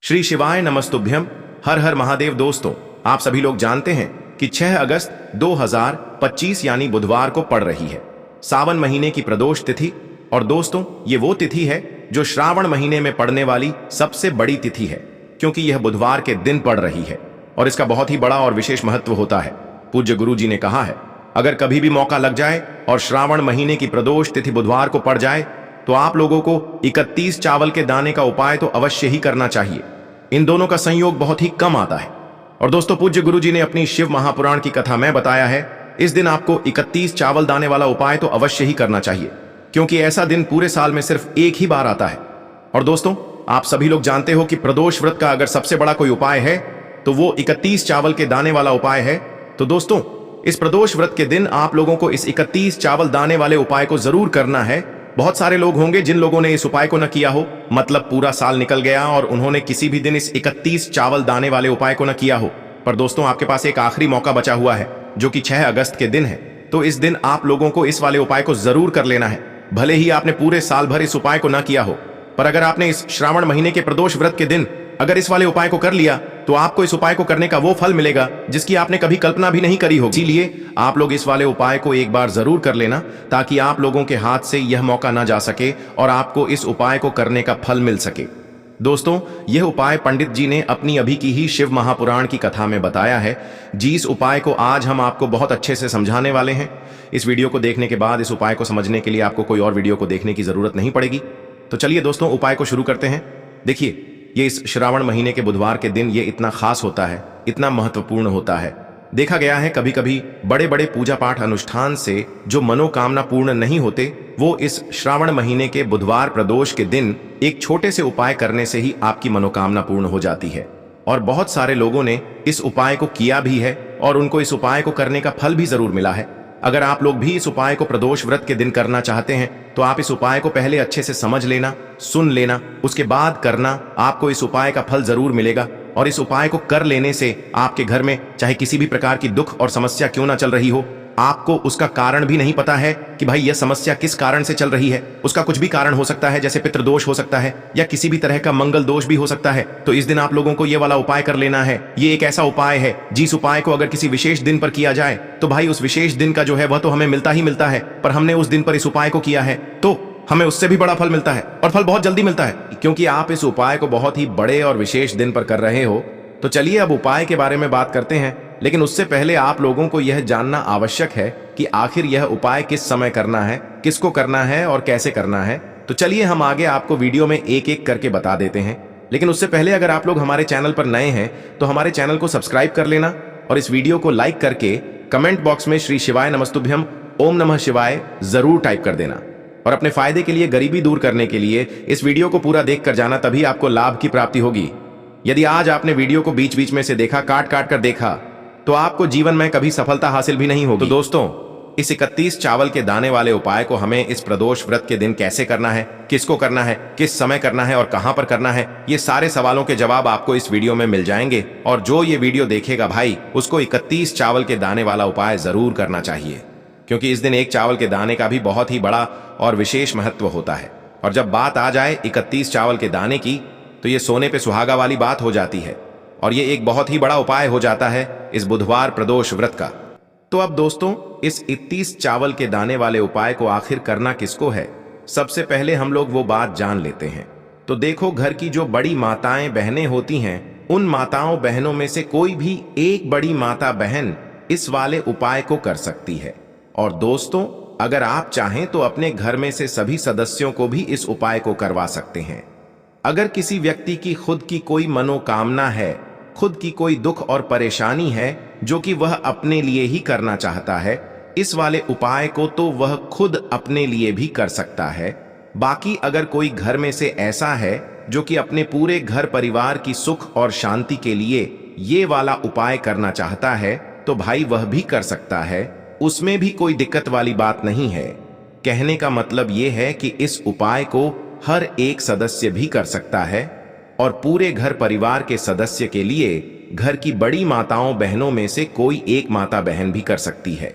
श्री शिवाय नमस्तुभ्यम। हर हर महादेव। दोस्तों, आप सभी लोग जानते हैं कि 6 अगस्त 2025 यानी बुधवार को पड़ रही है सावन महीने की प्रदोष तिथि। और दोस्तों, ये वो तिथि है जो श्रावण महीने में पड़ने वाली सबसे बड़ी तिथि है, क्योंकि यह बुधवार के दिन पड़ रही है और इसका बहुत ही बड़ा और विशेष महत्व होता है। पूज्य गुरु जी ने कहा है, अगर कभी भी मौका लग जाए और श्रावण महीने की प्रदोष तिथि बुधवार को पड़ जाए तो आप लोगों को 31 चावल के दाने का उपाय तो अवश्य ही करना चाहिए। इन दोनों का संयोग बहुत ही कम आता है। और दोस्तों, पूज्य गुरु जी ने अपनी शिव महापुराण की कथा में बताया है, इस दिन आपको 31 चावल दाने वाला उपाय तो अवश्य ही करना चाहिए, क्योंकि ऐसा दिन पूरे साल में सिर्फ एक ही बार आता है। और दोस्तों, आप सभी लोग जानते हो कि प्रदोष व्रत का अगर सबसे बड़ा कोई उपाय है तो वो 31 चावल के दाने वाला उपाय है। तो दोस्तों, इस प्रदोष व्रत के दिन आप लोगों को इस 31 चावल दाने वाले उपाय को जरूर करना है। बहुत सारे लोग होंगे जिन लोगों ने इस उपाय को न किया हो, मतलब पूरा साल निकल गया और उन्होंने किसी भी दिन इस 31 चावल दाने वाले उपाय को न किया हो। पर दोस्तों, आपके पास एक आखिरी मौका बचा हुआ है, जो कि 6 अगस्त के दिन है। तो इस दिन आप लोगों को इस वाले उपाय को जरूर कर लेना है। भले ही आपने पूरे साल भर इस उपाय को न किया हो, पर अगर आपने इस श्रावण महीने के प्रदोष व्रत के दिन अगर इस वाले उपाय को कर लिया तो आपको इस उपाय को करने का वो फल मिलेगा जिसकी आपने कभी कल्पना भी नहीं करी होगी। इसीलिए आप लोग इस वाले उपाय को एक बार जरूर कर लेना, ताकि आप लोगों के हाथ से यह मौका ना जा सके और आपको इस उपाय को करने का फल मिल सके। दोस्तों, यह उपाय पंडित जी ने अपनी अभी की ही शिव महापुराण की कथा में बताया है। जिस उपाय को आज हम आपको बहुत अच्छे से समझाने वाले हैं। इस वीडियो को देखने के बाद इस उपाय को समझने के लिए आपको कोई और वीडियो को देखने की जरूरत नहीं पड़ेगी। तो चलिए दोस्तों, उपाय को शुरू करते हैं। देखिए, ये इस श्रावण महीने के बुधवार के दिन ये इतना खास होता है, इतना महत्वपूर्ण होता है। देखा गया है कभी कभी बड़े बड़े पूजा पाठ अनुष्ठान से जो मनोकामना पूर्ण नहीं होते, वो इस श्रावण महीने के बुधवार प्रदोष के दिन एक छोटे से उपाय करने से ही आपकी मनोकामना पूर्ण हो जाती है। और बहुत सारे लोगों ने इस उपाय को किया भी है और उनको इस उपाय को करने का फल भी जरूर मिला है। अगर आप लोग भी इस उपाय को प्रदोष व्रत के दिन करना चाहते हैं तो आप इस उपाय को पहले अच्छे से समझ लेना, सुन लेना, उसके बाद करना। आपको इस उपाय का फल जरूर मिलेगा। और इस उपाय को कर लेने से आपके घर में चाहे किसी भी प्रकार की दुख और समस्या क्यों ना चल रही हो, आपको उसका कारण भी नहीं पता है कि भाई यह समस्या किस कारण से चल रही है। उसका कुछ भी कारण हो सकता है, जैसे पितृदोष हो सकता है या किसी भी तरह का मंगल दोष भी हो सकता है। तो इस दिन आप लोगों को यह वाला उपाय कर लेना है। ये एक ऐसा उपाय है जिस उपाय को अगर किसी विशेष दिन पर किया जाए तो भाई उस विशेष दिन का जो है वह तो हमें मिलता ही मिलता है, पर हमने उस दिन पर इस उपाय को किया है तो हमें उससे भी बड़ा फल मिलता है, और फल बहुत जल्दी मिलता है, क्योंकि आप इस उपाय को बहुत ही बड़े और विशेष दिन पर कर रहे हो। तो चलिए अब उपाय के बारे में बात करते हैं, लेकिन उससे पहले आप लोगों को यह जानना आवश्यक है कि आखिर यह उपाय किस समय करना है, किसको करना है और कैसे करना है। तो चलिए हम आगे आपको वीडियो में एक एक करके बता देते हैं। लेकिन उससे पहले अगर आप लोग हमारे चैनल पर नए हैं तो हमारे चैनल को सब्सक्राइब कर लेना और इस वीडियो को लाइक करके कमेंट बॉक्स में श्री शिवाय नमस्तुभ्यम ओम नमः शिवाय जरूर टाइप कर देना। और अपने फायदे के लिए, गरीबी दूर करने के लिए इस वीडियो को पूरा देख कर जाना, तभी आपको लाभ की प्राप्ति होगी। यदि आज आपने वीडियो को बीच बीच में से देखा, काट काट कर देखा, तो आपको जीवन में कभी सफलता हासिल भी नहीं होगी। तो दोस्तों, इस 31 चावल के दाने वाले उपाय को हमें इस प्रदोष व्रत के दिन कैसे करना है, किसको करना है, किस समय करना है और कहां पर करना है, ये सारे सवालों के जवाब आपको इस वीडियो में मिल जाएंगे। और जो ये वीडियो देखेगा भाई, उसको 31 चावल के दाने वाला उपाय जरूर करना चाहिए, क्योंकि इस दिन एक चावल के दाने का भी बहुत ही बड़ा और विशेष महत्व होता है। और जब बात आ जाए 31 चावल के दाने की, तो ये सोने पे सुहागा वाली बात हो जाती है और ये एक बहुत ही बड़ा उपाय हो जाता है इस बुधवार प्रदोष व्रत का। तो अब दोस्तों, इस 31 चावल के दाने वाले उपाय को आखिर करना किसको है, सबसे पहले हम लोग वो बात जान लेते हैं। तो देखो, घर की जो बड़ी माताएं बहनें होती हैं, उन माताओं बहनों में से कोई भी एक बड़ी माता बहन इस वाले उपाय को कर सकती है। और दोस्तों, अगर आप चाहें तो अपने घर में से सभी सदस्यों को भी इस उपाय को करवा सकते हैं। अगर किसी व्यक्ति की खुद की कोई मनोकामना है, खुद की कोई दुख और परेशानी है जो कि वह अपने लिए ही करना चाहता है, इस वाले उपाय को तो वह खुद अपने लिए भी कर सकता है। बाकी अगर कोई घर में से ऐसा है जो कि अपने पूरे घर परिवार की सुख और शांति के लिए ये वाला उपाय करना चाहता है, तो भाई वह भी कर सकता है। उसमें भी कोई दिक्कत वाली बात नहीं है। कहने का मतलब ये है कि इस उपाय को हर एक सदस्य भी कर सकता है और पूरे घर परिवार के सदस्य के लिए घर की बड़ी माताओं बहनों में से कोई एक माता बहन भी कर सकती है।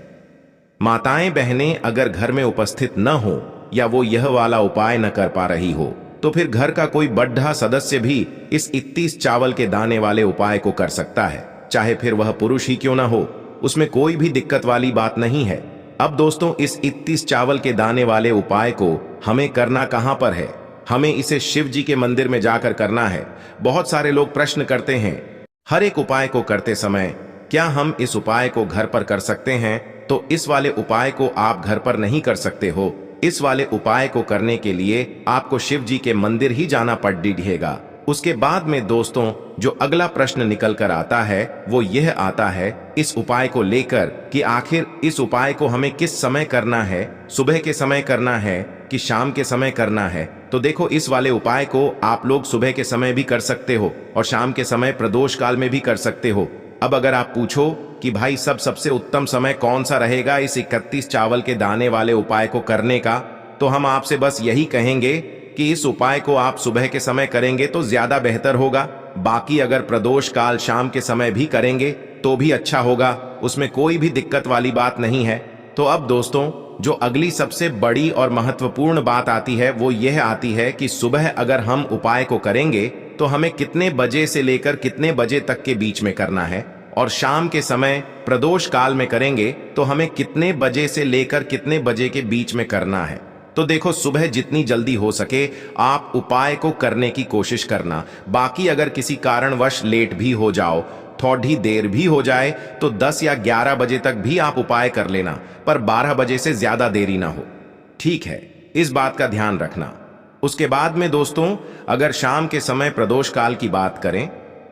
माताएं बहनें अगर घर में उपस्थित न हो या वो यह वाला उपाय न कर पा रही हो, तो फिर घर का कोई बड्ढा सदस्य भी इस 31 चावल के दाने वाले उपाय को कर सकता है, चाहे फिर वह पुरुष ही क्यों ना हो। उसमें कोई भी दिक्कत वाली बात नहीं है। अब दोस्तों, इस 31 चावल के दाने वाले उपाय को हमें करना कहां पर है? हमें इसे शिव जी के मंदिर में जाकर करना है। बहुत सारे लोग प्रश्न करते हैं, हर एक उपाय को करते समय क्या हम इस उपाय को घर पर कर सकते हैं? तो इस वाले उपाय को आप घर पर नहीं कर सकते हो। इस वाले उपाय को करने के लिए आपको शिव जी के मंदिर ही जाना पड़ेगा। उसके बाद में दोस्तों, जो अगला प्रश्न निकल कर आता है वो यह आता है इस उपाय को लेकर कि आखिर इस उपाय को हमें किस समय करना है, सुबह के समय करना है कि शाम के समय करना है? तो देखो, इस वाले उपाय को आप लोग सुबह के समय भी कर सकते हो और शाम के समय प्रदोष काल में भी कर सकते हो। अब अगर आप पूछो कि भाई सबसे उत्तम समय कौन सा रहेगा इस 31 चावल के दाने वाले उपाय को करने का, तो हम आपसे बस यही कहेंगे कि इस उपाय को आप सुबह के समय करेंगे तो ज्यादा बेहतर होगा। बाकी अगर प्रदोष काल शाम के समय भी करेंगे तो भी अच्छा होगा, उसमें कोई भी दिक्कत वाली बात नहीं है। तो अब दोस्तों, जो अगली सबसे बड़ी और महत्वपूर्ण बात आती है वो यह आती है कि सुबह अगर हम उपाय को करेंगे तो हमें कितने बजे से लेकर कितने बजे तक के बीच में करना है, और शाम के समय प्रदोष काल में करेंगे तो हमें कितने बजे से लेकर कितने बजे के बीच में करना है। तो देखो, सुबह जितनी जल्दी हो सके आप उपाय को करने की कोशिश करना। बाकी अगर किसी कारणवश लेट भी हो जाओ, थोड़ी देर भी हो जाए, तो 10 या 11 बजे तक भी आप उपाय कर लेना, पर 12 बजे से ज्यादा देरी ना हो। ठीक है, इस बात का ध्यान रखना। उसके बाद में दोस्तों, अगर शाम के समय प्रदोष काल की बात करें,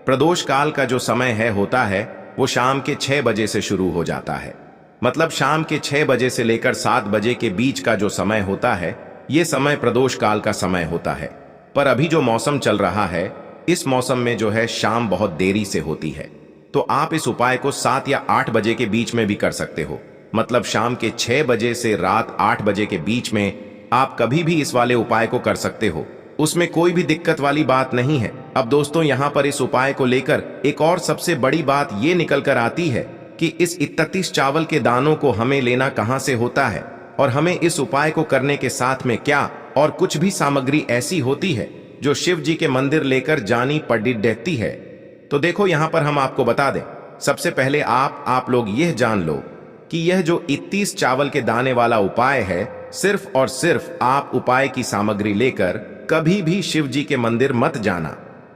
प्रदोष काल का जो समय होता है वो शाम के 6 बजे से शुरू हो जाता है। मतलब शाम के 6 बजे से लेकर 7 बजे के बीच का जो समय होता है ये समय प्रदोष काल का समय होता है। पर अभी जो मौसम चल रहा है, इस मौसम में जो है शाम बहुत देरी से होती है, तो आप इस उपाय को 7 या 8 बजे के बीच में भी कर सकते हो। मतलब शाम के 6 बजे से रात 8 बजे के बीच में आप कभी भी इस वाले उपाय को कर सकते हो, उसमें कोई भी दिक्कत वाली बात नहीं है। अब दोस्तों, यहाँ पर इस उपाय को लेकर एक और सबसे बड़ी बात ये निकल कर आती है कि इस 31 चावल के दानों को हमें लेना कहां से होता है, और हमें इस उपाय को करने के साथ में क्या और कुछ भी सामग्री ऐसी होती है जो शिव जी के मंदिर लेकर जानी पड़ती है। तो देखो, यहां पर हम आपको बता दें, सबसे पहले आप लोग यह जान लो कि यह जो 31 चावल के दाने वाला उपाय है, सिर्फ और सिर्फ आप उपाय की सामग्री लेकर कभी भी शिव जी के मंदिर मत जाना,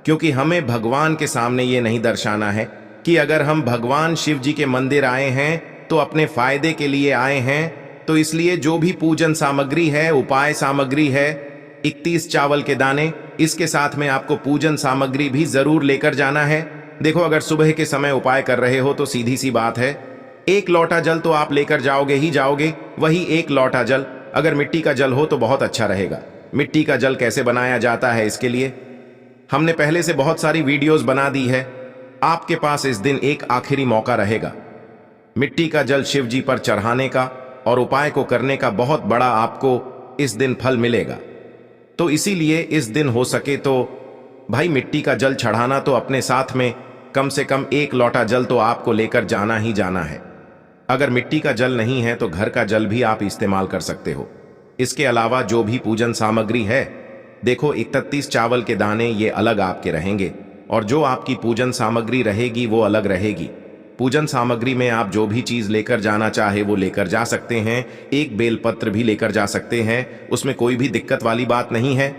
क्योंकि हमें भगवान के सामने ये नहीं दर्शाना है कि अगर हम भगवान शिव जी के मंदिर आए हैं तो अपने फायदे के लिए आए हैं। तो इसलिए जो भी पूजन सामग्री है, उपाय सामग्री है, 31 चावल के दाने, इसके साथ में आपको पूजन सामग्री भी जरूर लेकर जाना है। देखो, अगर सुबह के समय उपाय कर रहे हो तो सीधी सी बात है, 1 लोटा जल तो आप लेकर जाओगे ही जाओगे। वही 1 लोटा जल अगर मिट्टी का जल हो तो बहुत अच्छा रहेगा। मिट्टी का जल कैसे बनाया जाता है, इसके लिए हमने पहले से बहुत सारी वीडियोस बना दी है। आपके पास इस दिन एक आखिरी मौका रहेगा मिट्टी का जल शिव जी पर चढ़ाने का, और उपाय को करने का बहुत बड़ा आपको इस दिन फल मिलेगा। तो इसीलिए इस दिन हो सके तो भाई मिट्टी का जल चढ़ाना तो अपने साथ में कम से कम 1 लोटा जल तो आपको लेकर जाना ही जाना है। अगर मिट्टी का जल नहीं है तो घर का जल भी आप इस्तेमाल कर सकते हो। इसके अलावा जो भी पूजन सामग्री है, देखो 31 चावल के दाने ये अलग आपके रहेंगे, और जो आपकी पूजन सामग्री रहेगी वो अलग रहेगी। पूजन सामग्री में आप जो भी चीज लेकर जाना चाहे वो लेकर जा सकते हैं। एक बेलपत्र भी लेकर जा सकते हैं, उसमें कोई भी दिक्कत वाली बात नहीं है।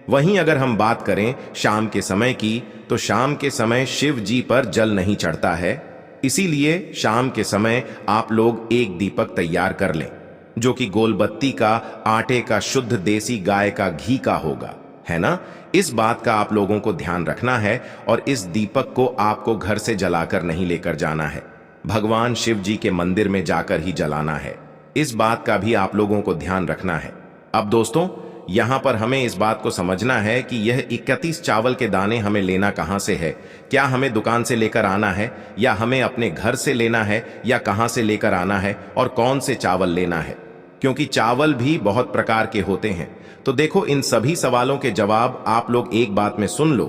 वहीं अगर हम बात करें शाम के समय की, तो शाम के समय शिव जी पर जल नहीं चढ़ता है, इसीलिए शाम के समय आप लोग एक दीपक तैयार कर लें, जो कि गोलबत्ती का, आटे का, शुद्ध देसी गाय का घी का होगा, है ना। इस बात का आप लोगों को ध्यान रखना है, और इस दीपक को आपको घर से जलाकर नहीं लेकर जाना है, भगवान शिव जी के मंदिर में जाकर ही जलाना है। इस बात का भी आप लोगों को ध्यान रखना है। अब दोस्तों, यहां पर हमें इस बात को समझना है कि यह 31 चावल के दाने हमें लेना कहां से है। क्या हमें दुकान से लेकर आना है, या हमें अपने घर से लेना है, या कहां से लेकर आना है, और कौन से चावल लेना है, क्योंकि चावल भी बहुत प्रकार के होते हैं। तो देखो, इन सभी सवालों के जवाब आप लोग एक बात में सुन लो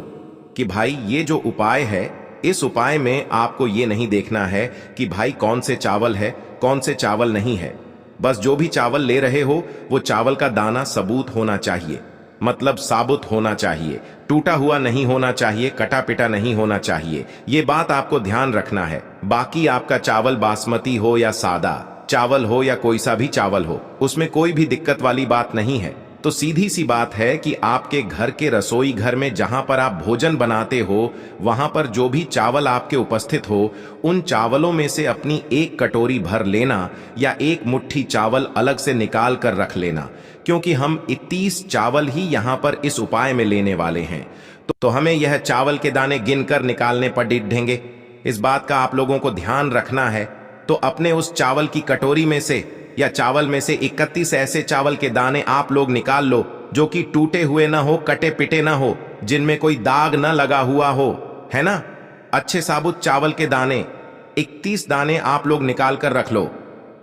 कि भाई ये जो उपाय है, इस उपाय में आपको ये नहीं देखना है कि भाई कौन से चावल है, कौन से चावल नहीं है। बस जो भी चावल ले रहे हो वो चावल का दाना सबूत होना चाहिए। मतलब साबुत होना चाहिए, टूटा हुआ नहीं होना चाहिए, कटा पिटा नहीं होना चाहिए। ये बात आपको ध्यान रखना है। बाकी आपका चावल बासमती हो या सादा चावल हो या कोई सा भी चावल हो, उसमें कोई भी दिक्कत वाली बात नहीं है। तो सीधी सी बात है कि आपके घर के रसोई घर में जहां पर आप भोजन बनाते हो, वहां पर जो भी चावल आपके उपस्थित हो, उन चावलों में से अपनी एक कटोरी भर लेना या एक मुट्ठी चावल अलग से निकाल कर रख लेना, क्योंकि हम 31 चावल ही यहाँ पर इस उपाय में लेने वाले हैं। तो हमें यह चावल के दाने गिनकर निकालने पड़ेंगे। इस बात का आप लोगों को ध्यान रखना है। तो अपने उस चावल की कटोरी में से या चावल में से 31 ऐसे चावल के दाने आप लोग निकाल लो जो कि टूटे हुए ना हो, कटे पिटे ना हो, जिनमें कोई दाग ना लगा हुआ हो, है ना। अच्छे साबुत चावल के दाने 31 दाने आप लोग निकाल कर रख लो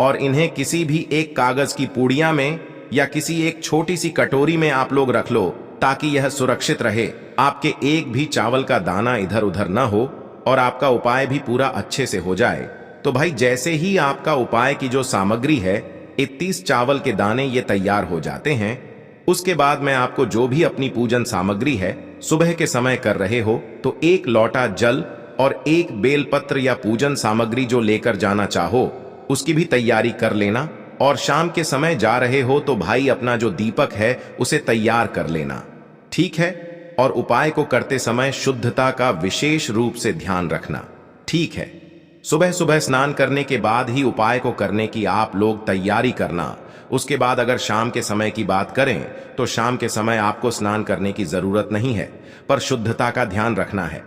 और इन्हें किसी भी एक कागज की पूड़िया में या किसी एक छोटी सी कटोरी में आप लोग रख लो, ताकि यह सुरक्षित रहे, आपके एक भी चावल का दाना इधर उधर ना हो और आपका उपाय भी पूरा अच्छे से हो जाए। तो भाई जैसे ही आपका उपाय की जो सामग्री है, 31 चावल के दाने ये तैयार हो जाते हैं, उसके बाद मैं आपको जो भी अपनी पूजन सामग्री है सुबह के समय कर रहे हो, तो एक लोटा जल और एक बेलपत्र या पूजन सामग्री जो लेकर जाना चाहो उसकी भी तैयारी कर लेना। और शाम के समय जा रहे हो तो भाई अपना जो दीपक है उसे तैयार कर लेना, ठीक है। और उपाय को करते समय शुद्धता का विशेष रूप से ध्यान रखना, ठीक है। सुबह सुबह स्नान करने के बाद ही उपाय को करने की आप लोग तैयारी करना। उसके बाद अगर शाम के समय की बात करें तो शाम के समय आपको स्नान करने की जरूरत नहीं है, पर शुद्धता का ध्यान रखना है।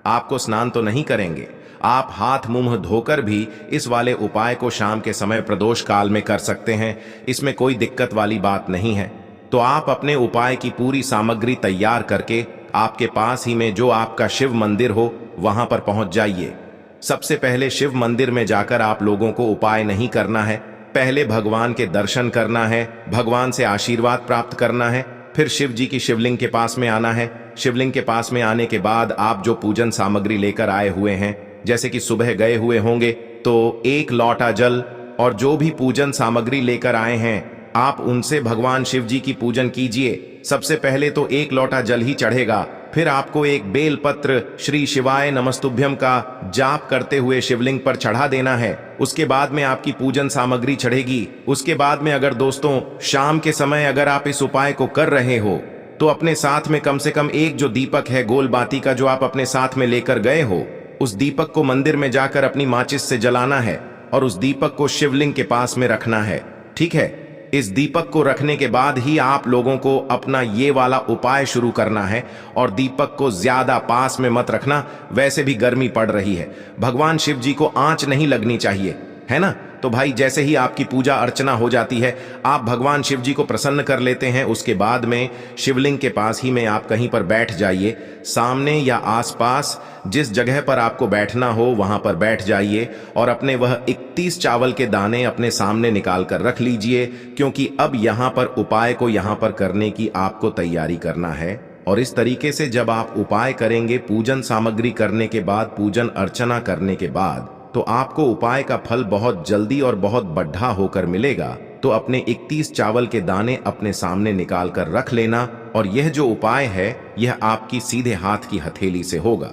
आपको स्नान तो नहीं करेंगे, आप हाथ मुंह धोकर भी इस वाले उपाय को शाम के समय प्रदोष काल में कर सकते हैं, इसमें कोई दिक्कत वाली बात नहीं है। तो आप अपने उपाय की पूरी सामग्री तैयार करके आपके पास ही में जो आपका शिव मंदिर हो वहां पर पहुंच जाइए। सबसे पहले शिव मंदिर में जाकर आप लोगों को उपाय नहीं करना है, पहले भगवान के दर्शन करना है, भगवान से आशीर्वाद प्राप्त करना है, फिर शिव जी की शिवलिंग के पास में आना है। शिवलिंग के पास में आने के बाद आप जो पूजन सामग्री लेकर आए हुए हैं, जैसे कि सुबह गए हुए होंगे तो एक लोटा जल और जो भी पूजन सामग्री लेकर आए हैं आप उनसे भगवान शिव जी की पूजन कीजिए। सबसे पहले तो एक लोटा जल ही चढ़ेगा, फिर आपको एक बेल पत्र श्री शिवाय नमस्तुभ्यम का जाप करते हुए शिवलिंग पर चढ़ा देना है। उसके बाद में आपकी पूजन सामग्री चढ़ेगी। उसके बाद में अगर दोस्तों शाम के समय अगर आप इस उपाय को कर रहे हो तो अपने साथ में कम से कम एक जो दीपक है गोल बाती का जो आप अपने साथ में लेकर गए हो, उस दीपक को मंदिर में जाकर अपनी माचिस से जलाना है और उस दीपक को शिवलिंग के पास में रखना है, ठीक है। इस दीपक को रखने के बाद ही आप लोगों को अपना ये वाला उपाय शुरू करना है और दीपक को ज्यादा पास में मत रखना, वैसे भी गर्मी पड़ रही है, भगवान शिव जी को आंच नहीं लगनी चाहिए, है ना। तो भाई जैसे ही आपकी पूजा अर्चना हो जाती है, आप भगवान शिव जी को प्रसन्न कर लेते हैं, उसके बाद में शिवलिंग के पास ही में आप कहीं पर बैठ जाइए। सामने या आसपास जिस जगह पर आपको बैठना हो वहां पर बैठ जाइए और अपने वह 31 चावल के दाने अपने सामने निकाल कर रख लीजिए, क्योंकि अब यहां पर उपाय को यहां पर करने की आपको तैयारी करना है। और इस तरीके से जब आप उपाय करेंगे, पूजन सामग्री करने के बाद, पूजन अर्चना करने के बाद, तो आपको उपाय का फल बहुत जल्दी और बहुत बढ़ा होकर मिलेगा। तो अपने 31 चावल के दाने अपने सामने निकाल कर रख लेना और यह जो उपाय है यह आपकी सीधे हाथ की हथेली से होगा,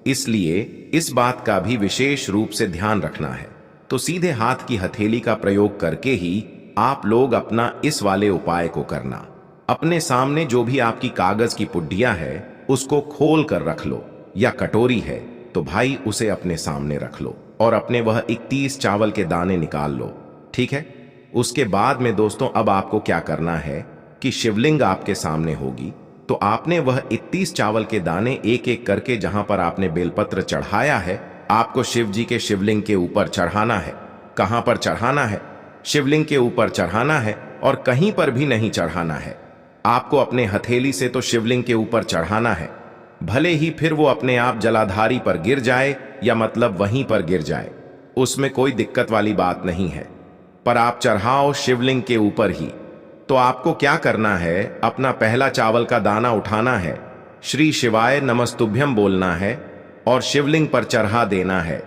इसलिए इस बात का भी विशेष रूप से ध्यान रखना है। तो सीधे हाथ की हथेली का प्रयोग करके ही आप लोग अपना इस वाले उपाय को करना। अपने सामने जो भी आपकी कागज की पुड्डिया है उसको खोल कर रख लो, या कटोरी है तो भाई उसे अपने सामने रख लो और अपने वह 31 चावल के दाने निकाल लो, ठीक है। उसके बाद में दोस्तों अब आपको क्या करना है कि शिवलिंग आपके सामने होगी, तो आपने वह 31 चावल के दाने एक एक करके जहां पर आपने बेलपत्र चढ़ाया है, आपको शिव जी के शिवलिंग के ऊपर चढ़ाना है। कहां पर चढ़ाना है? शिवलिंग के ऊपर चढ़ाना है और कहीं पर भी नहीं चढ़ाना है। आपको अपने हथेली से तो शिवलिंग के ऊपर चढ़ाना है, भले ही फिर वो अपने आप जलाधारी पर गिर जाए या मतलब वहीं पर गिर जाए, उसमें कोई दिक्कत वाली बात नहीं है, पर आप चढ़ाओ शिवलिंग के ऊपर ही। तो आपको क्या करना है, अपना पहला चावल का दाना उठाना है, श्री शिवाय नमस्तुभ्यम बोलना है और शिवलिंग पर चढ़ा देना है।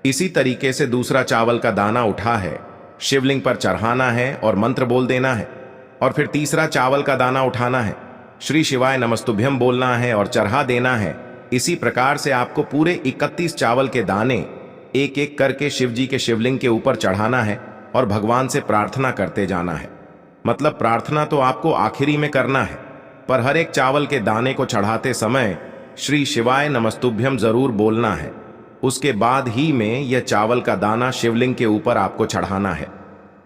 इसी तरीके से दूसरा चावल का दाना उठा है, शिवलिंग पर चढ़ाना है और मंत्र बोल देना है। और फिर तीसरा चावल का दाना उठाना है, श्री शिवाय नमस्तुभ्यम बोलना है और चढ़ा देना है। इसी प्रकार से आपको पूरे 31 चावल के दाने एक एक करके शिव जी के शिवलिंग के ऊपर चढ़ाना है और भगवान से प्रार्थना करते जाना है। मतलब प्रार्थना तो आपको आखिरी में करना है, पर हर एक चावल के दाने को चढ़ाते समय श्री शिवाय नमस्तुभ्यम जरूर बोलना है। उसके बाद ही में यह चावल का दाना शिवलिंग के ऊपर आपको चढ़ाना है।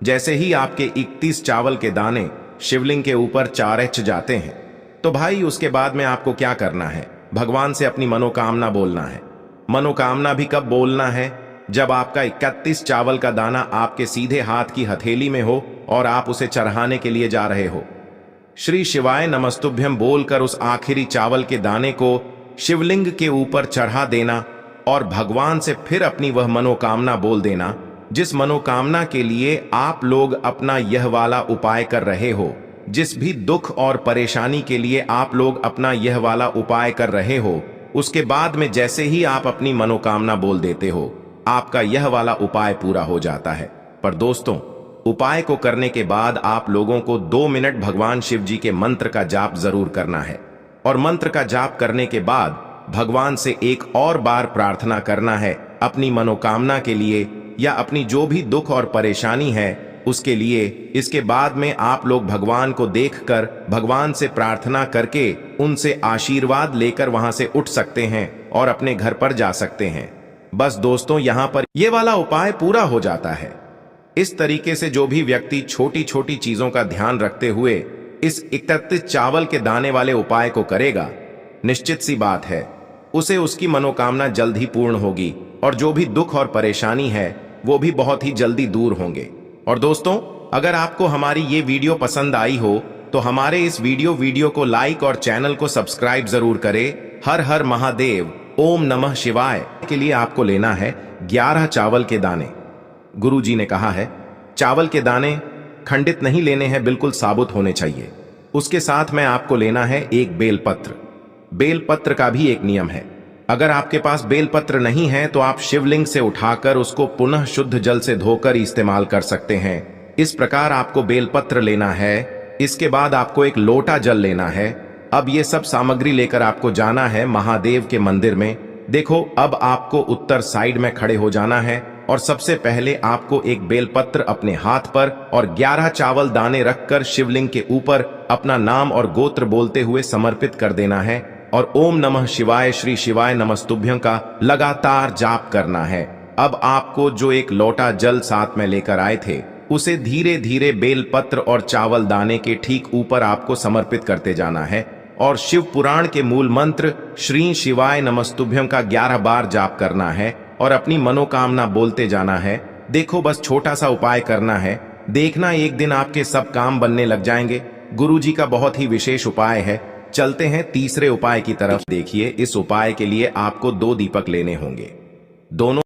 जैसे ही आपके 31 चावल के दाने शिवलिंग के ऊपर चारच जाते हैं तो भाई उसके बाद में आपको क्या करना है, भगवान से अपनी मनोकामना बोलना है। मनोकामना भी कब बोलना है, जब आपका 31 चावल का दाना आपके सीधे हाथ की हथेली में हो और आप उसे चढ़ाने के लिए जा रहे हो। श्री शिवाय नमस्तुभ्यम बोलकर उस आखिरी चावल के दाने को शिवलिंग के ऊपर चढ़ा देना और भगवान से फिर अपनी वह मनोकामना बोल देना जिस मनोकामना के लिए आप लोग अपना यह वाला उपाय कर रहे हो। जिस भी दुख और परेशानी के लिए आप लोग अपना यह वाला उपाय कर रहे हो, उसके बाद में जैसे ही आप अपनी मनोकामना बोल देते हो, आपका यह वाला उपाय पूरा हो जाता है। पर दोस्तों, उपाय को करने के बाद आप लोगों को 2 मिनट भगवान शिव जी के मंत्र का जाप जरूर करना है और मंत्र का जाप करने के बाद भगवान से एक और बार प्रार्थना करना है अपनी मनोकामना के लिए या अपनी जो भी दुख और परेशानी है उसके लिए। इसके बाद में आप लोग भगवान को देखकर भगवान से प्रार्थना करके उनसे आशीर्वाद लेकर वहां से उठ सकते हैं और अपने घर पर जा सकते हैं। बस दोस्तों, यहां पर यह वाला उपाय पूरा हो जाता है। इस तरीके से जो भी व्यक्ति छोटी छोटी चीजों का ध्यान रखते हुए इस 31 चावल के दाने वाले उपाय को करेगा, निश्चित सी बात है उसे उसकी मनोकामना जल्द ही पूर्ण होगी और जो भी दुख और परेशानी है वो भी बहुत ही जल्दी दूर होंगे। और दोस्तों, अगर आपको हमारी ये वीडियो पसंद आई हो तो हमारे इस वीडियो को लाइक और चैनल को सब्सक्राइब जरूर करें। हर हर महादेव, ओम नमः शिवाय के लिए आपको लेना है 11 चावल के दाने। गुरु जी ने कहा है चावल के दाने खंडित नहीं लेने हैं, बिल्कुल साबुत होने चाहिए। उसके साथ में आपको लेना है एक बेलपत्र। बेलपत्र का भी एक नियम है, अगर आपके पास बेलपत्र नहीं है तो आप शिवलिंग से उठाकर उसको पुनः शुद्ध जल से धोकर इस्तेमाल कर सकते हैं। इस प्रकार आपको बेलपत्र लेना है। इसके बाद आपको एक लोटा जल लेना है। अब ये सब सामग्री लेकर आपको जाना है महादेव के मंदिर में। देखो, अब आपको उत्तर साइड में खड़े हो जाना है और सबसे पहले आपको एक बेलपत्र अपने हाथ पर और 11 चावल दाने रखकर शिवलिंग के ऊपर अपना नाम और गोत्र बोलते हुए समर्पित कर देना है और ओम नमः शिवाय श्री शिवाय नमस्तुभ्यं का लगातार जाप करना है। अब आपको जो एक लोटा जल साथ में लेकर आए थे उसे धीरे धीरे बेलपत्र और चावल दाने के ठीक ऊपर आपको समर्पित करते जाना है और शिव पुराण के मूल मंत्र श्री शिवाय नमस्तुभ्यं का 11 बार जाप करना है और अपनी मनोकामना बोलते जाना है। देखो, बस छोटा सा उपाय करना है, देखना एक दिन आपके सब काम बनने लग जाएंगे। गुरु जी का बहुत ही विशेष उपाय है। चलते हैं तीसरे उपाय की तरफ। देखिए, इस उपाय के लिए आपको 2 दीपक लेने होंगे। दोनों